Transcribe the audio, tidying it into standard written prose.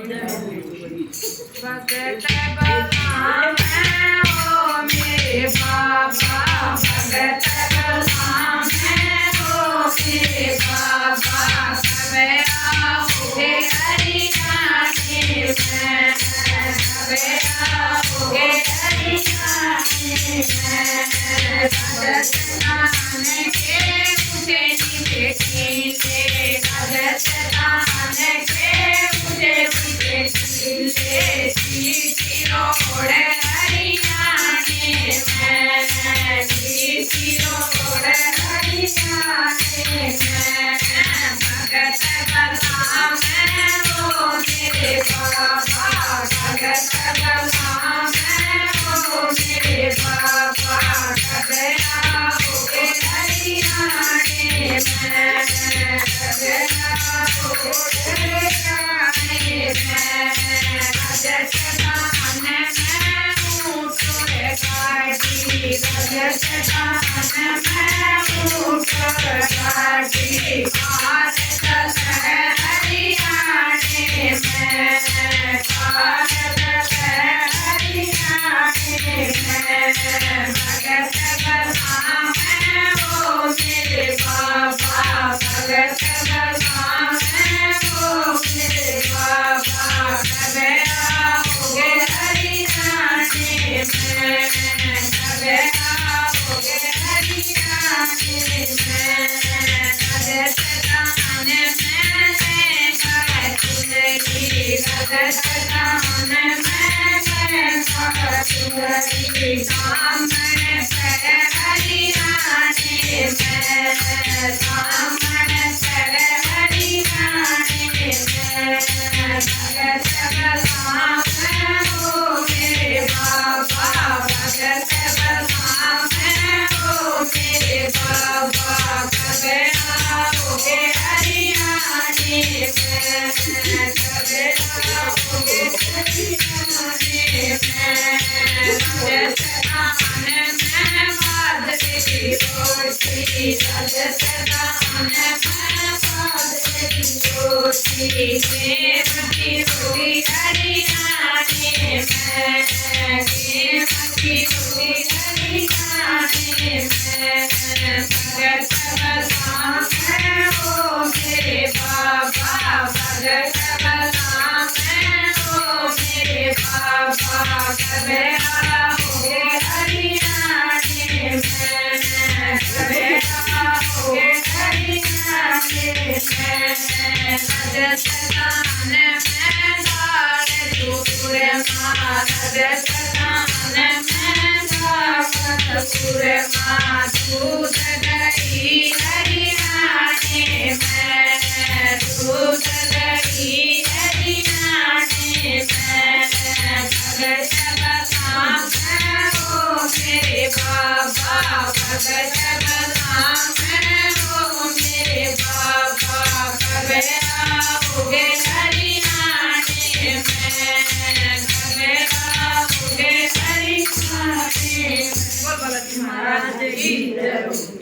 भगत बलराम हो मेरे बाबा, भगत बलराम हो मेरे बाबा, कबे आओगे हरियाणे में, कबे आओगे हरियाणे में। राजस्थान के मुझे नीचे खींचे, राजस्थान के मुझे नीचे खींचे, सीधी रोड हरियाणे में, सीधी रोड हरियाणे में। भगत बलराम हो मेरे बाबा, भगत बलराम हो मेरे बाबा, कबे आओगे हरियाणे में, कबे आओगे हरियाणे में। राजस्थान में ऊँटों गाड़ी, राजस्थान में ऊँटों गाड़ी, भारत है हरियाणे में, भारत है हरियाणे में। भगत बलराम हो मेरे बाबा, भगत बलराम हो मेरे बाबा, कबे आओगे हरियाणे में, कबे आओगे हरियाणे में। राजस्थान में चुनरी, राजस्थान में चुनरी, सामने से हरियाणे में, सामने से हरियाणे में। भगत बलराम हो मेरे बाबा, भगत बलराम हो मेरे बाबा, कबे आओगे हरियाणे में, कबे आओगे हरियाणे में। राजस्थान में बाजरे की रोटी, राजस्थान में बाजरे की रोटी, गेहूं की रोटी हरियाणे में, गेहूं की रोटी हरियाणे में। भगत बलराम हो मेरे बाबा, भगत बलराम हो मेरे बाबा, कबे आओगे हरियाणे में, कबे आओगे हरियाणे में। राजस्थान में दाल चूरमा, राजस्थान में दाल चूरमा, दूध दही हरियाणे में, दूध दही हरियाणे में। भगत बलराम हो मेरे बाबा, भगत बलराम हो मेरे बाबा, कबे आओगे हरियाणे में, कबे आओगे हरियाणे में। बोल बालाजी महाराज की जय।